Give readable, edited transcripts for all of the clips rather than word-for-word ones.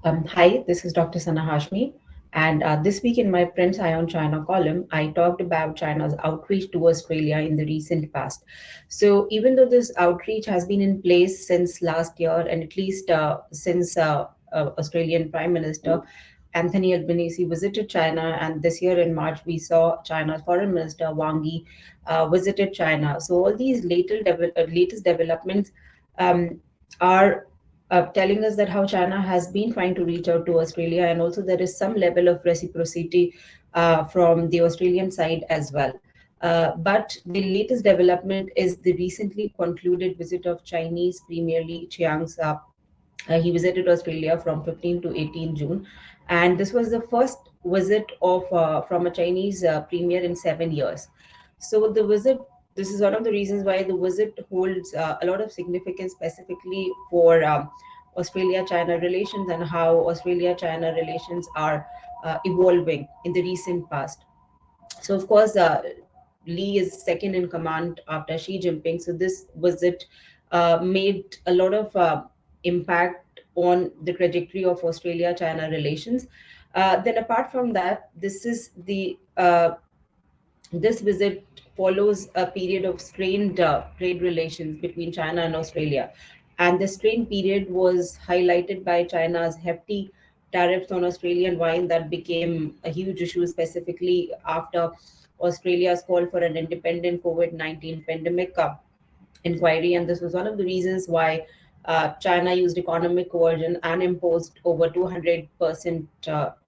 Hi, this is Dr. Sana Hashmi. And this week in my Prince Eye on China column, I talked about China's outreach to Australia in the recent past. So, even though this outreach has been in place since last year, and at least since Australian Prime Minister Anthony Albanese visited China, and this year in March, we saw China's Foreign Minister Wang Yi visited China. So, all these latest developments um, are telling us that how China has been trying to reach out to Australia, and also there is some level of reciprocity from the Australian side as well. But the latest development is the recently concluded visit of Chinese Premier Li Qiang's. He visited Australia from 15 to 18 June, and this was the first visit of from a Chinese premier in 7 years. So the visit, this is one of the reasons why the visit holds a lot of significance, specifically for Australia-China relations and how Australia-China relations are evolving in the recent past. So, of course, Lee is second in command after Xi Jinping. So, this visit made a lot of impact on the trajectory of Australia China relations. Then, apart from that, this visit follows a period of strained trade relations between China and Australia. And the strained period was highlighted by China's hefty tariffs on Australian wine that became a huge issue, specifically after Australia's call for an independent COVID 19 pandemic inquiry. And this was one of the reasons why China used economic coercion and imposed over 200%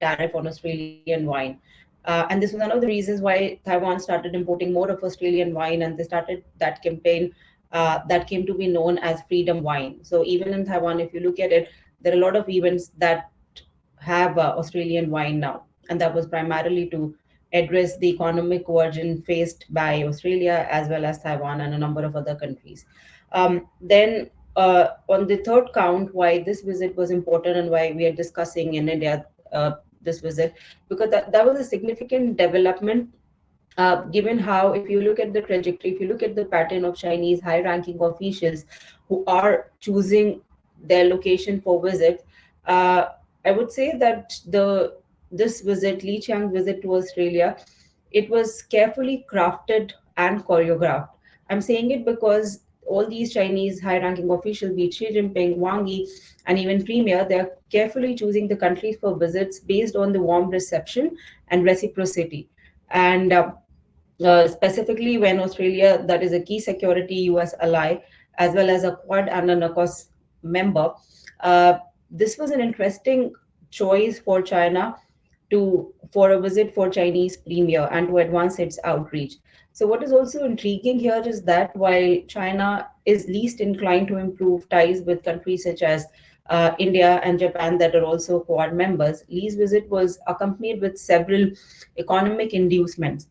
tariff on Australian wine. And this was one of the reasons why Taiwan started importing more of Australian wine, and they started that campaign that came to be known as Freedom Wine. So even in Taiwan, if you look at it, there are a lot of events that have Australian wine now, and that was primarily to address the economic coercion faced by Australia as well as Taiwan and a number of other countries. Then, on the third count, why this visit was important and why we are discussing in India this visit, because that was a significant development given how, if you look at the trajectory, if you look at the pattern of Chinese high ranking officials who are choosing their location for visit, uh, I would say that this visit, Li Qiang visit to Australia, it was carefully crafted and choreographed. I'm saying it because all these Chinese high ranking officials, be it Xi Jinping, Wang Yi, and even Premier, they are carefully choosing the countries for visits based on the warm reception and reciprocity. And specifically when Australia, that is a key security US ally, as well as a Quad and a NACOS member, uh, this was an interesting choice for China to for a visit for Chinese premier and to advance its outreach. So what is also intriguing here is that while China is least inclined to improve ties with countries such as India and Japan that are also Quad members, Lee's visit was accompanied with several economic inducements,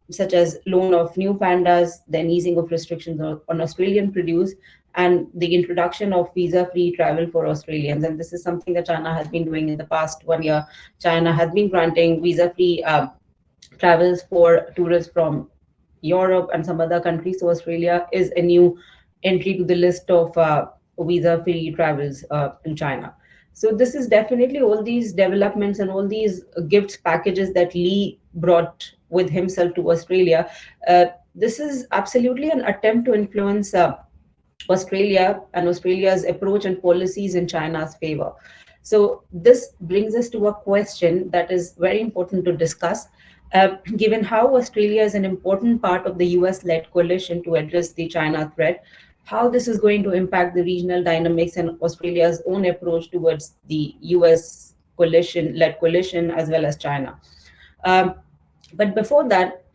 such as loan of new pandas, then easing of restrictions on Australian produce, and the introduction of visa-free travel for Australians. And this is something that China has been doing in the past 1 year. China has been granting visa-free travels for tourists from Europe and some other countries. So Australia is a new entry to the list of visa-free travels to China. So this is definitely all these developments and all these gifts packages that Lee brought with himself to Australia. This is absolutely an attempt to influence Australia and Australia's approach and policies in China's favor. So this brings us to a question that is very important to discuss. Given how Australia is an important part of the US-led coalition to address the China threat, how this is going to impact the regional dynamics and Australia's own approach towards the US coalition-led coalition as well as China. Um, but before that,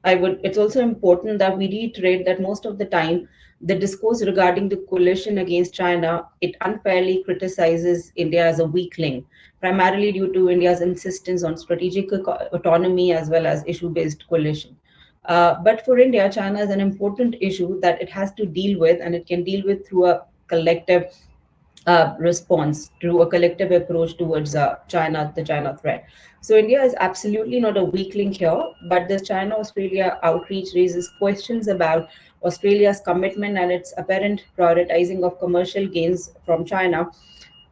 it's also important that we reiterate that most of the time, the discourse regarding the coalition against China, it unfairly criticizes India as a weak link, primarily due to India's insistence on strategic autonomy as well as issue-based coalition. But for India, China is an important issue that it has to deal with, and it can deal with through a collective response, through a collective approach towards China, the China threat. So India is absolutely not a weak link here, but the China-Australia outreach raises questions about Australia's commitment and its apparent prioritizing of commercial gains from China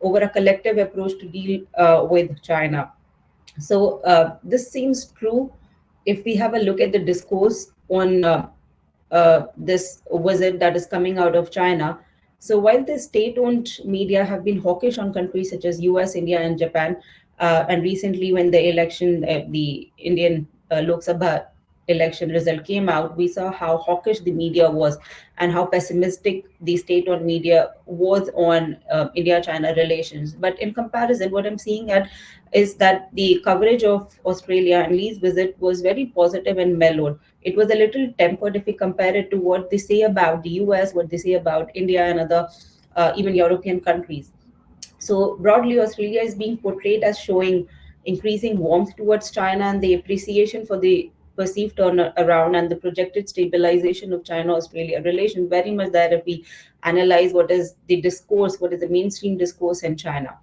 over a collective approach to deal with China. So this seems true if we have a look at the discourse on this visit that is coming out of China. So while the state-owned media have been hawkish on countries such as US, India, and Japan, and recently when the Indian Lok Sabha election result came out, we saw how hawkish the media was and how pessimistic the state-owned media was on India-China relations. But in comparison, what I'm seeing at is that the coverage of Australia and Lee's visit was very positive and mellowed. It was a little tempered if we compare it to what they say about the US, what they say about India and other even European countries. So broadly, Australia is being portrayed as showing increasing warmth towards China and the appreciation for the perceived turnaround and the projected stabilization of China-Australia relations. Very much there if we analyze what is the discourse, what is the mainstream discourse in China.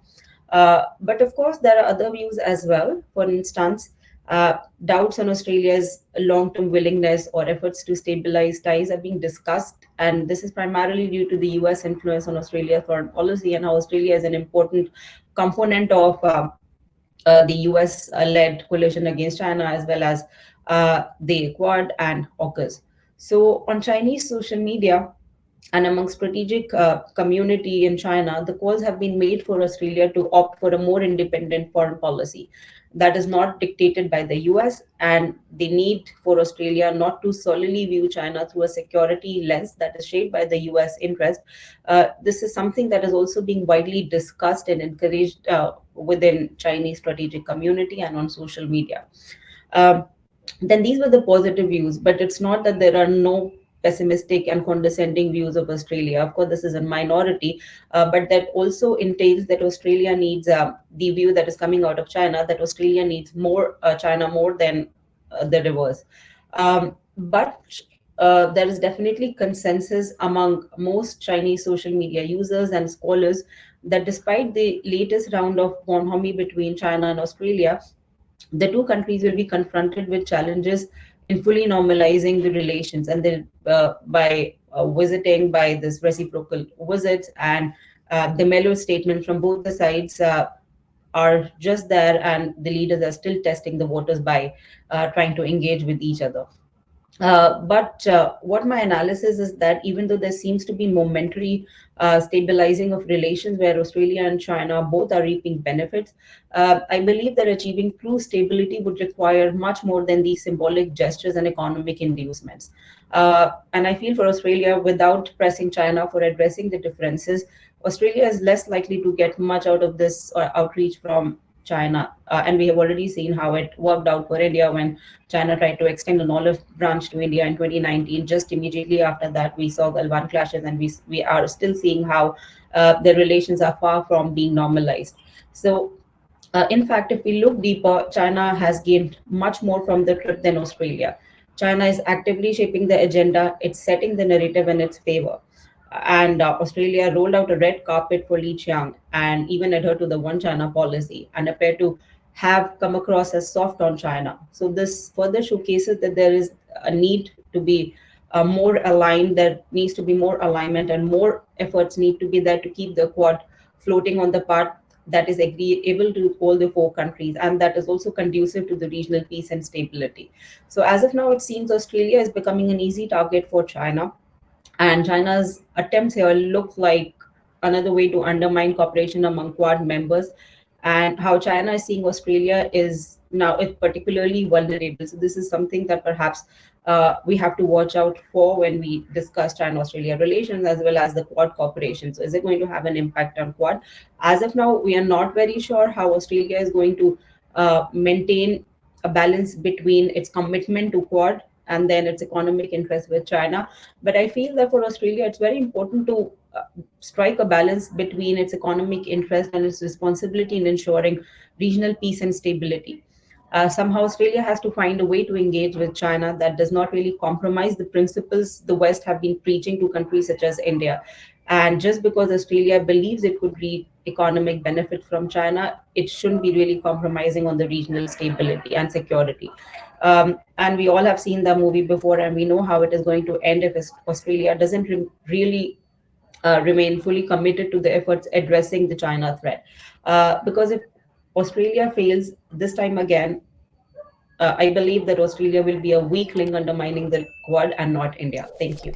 But of course, there are other views as well. For instance, doubts on Australia's long term willingness or efforts to stabilize ties are being discussed. And this is primarily due to the US influence on Australia's foreign policy and how Australia is an important component of the US led coalition against China, as well as the Quad and AUKUS. So, on Chinese social media, and among strategic community in China, the calls have been made for Australia to opt for a more independent foreign policy that is not dictated by the US, and the need for Australia not to solely view China through a security lens that is shaped by the US interest. This is something that is also being widely discussed and encouraged within Chinese strategic community and on social media. Um, then these were the positive views, but it's not that there are no pessimistic and condescending views of Australia. Of course, this is a minority, but that also entails that Australia needs the view that is coming out of China, that Australia needs more China more than the reverse. But there is definitely consensus among most Chinese social media users and scholars that despite the latest round of bonhomie between China and Australia, the two countries will be confronted with challenges in fully normalizing the relations, and then by visiting by this reciprocal visits and the mellow statements from both the sides are just there, and the leaders are still testing the waters by trying to engage with each other. But what my analysis is that even though there seems to be momentary stabilizing of relations where Australia and China both are reaping benefits, I believe that achieving true stability would require much more than these symbolic gestures and economic inducements. And I feel for Australia, without pressing China for addressing the differences, Australia is less likely to get much out of this outreach from China. And we have already seen how it worked out for India when China tried to extend an olive branch to India in 2019. Just immediately after that, we saw Galwan clashes, and we are still seeing how the relations are far from being normalized. So, in fact, if we look deeper, China has gained much more from the trip than Australia. China is actively shaping the agenda, it's setting the narrative in its favor. And Australia rolled out a red carpet for Li Qiang and even adhered to the one China policy and appeared to have come across as soft on China. So this further showcases that there is a need to be more aligned, there needs to be more alignment, and more efforts need to be there to keep the Quad floating on the path that is able to hold the four countries, and that is also conducive to the regional peace and stability. So as of now, it seems Australia is becoming an easy target for China, and China's attempts here look like another way to undermine cooperation among Quad members. And how China is seeing Australia is now it particularly vulnerable. So this is something that perhaps we have to watch out for when we discuss China-Australia relations as well as the Quad cooperation. So is it going to have an impact on Quad? As of now, we are not very sure how Australia is going to maintain a balance between its commitment to Quad and then its economic interest with China. But I feel that for Australia, it's very important to strike a balance between its economic interest and its responsibility in ensuring regional peace and stability. Somehow, Australia has to find a way to engage with China that does not really compromise the principles the West have been preaching to countries such as India. And just because Australia believes it could reap economic benefit from China, it shouldn't be really compromising on the regional stability and security. And we all have seen the movie before, and we know how it is going to end if Australia doesn't really remain fully committed to the efforts addressing the China threat. Because if Australia fails this time again, I believe that Australia will be a weak link undermining the Quad and not India. Thank you.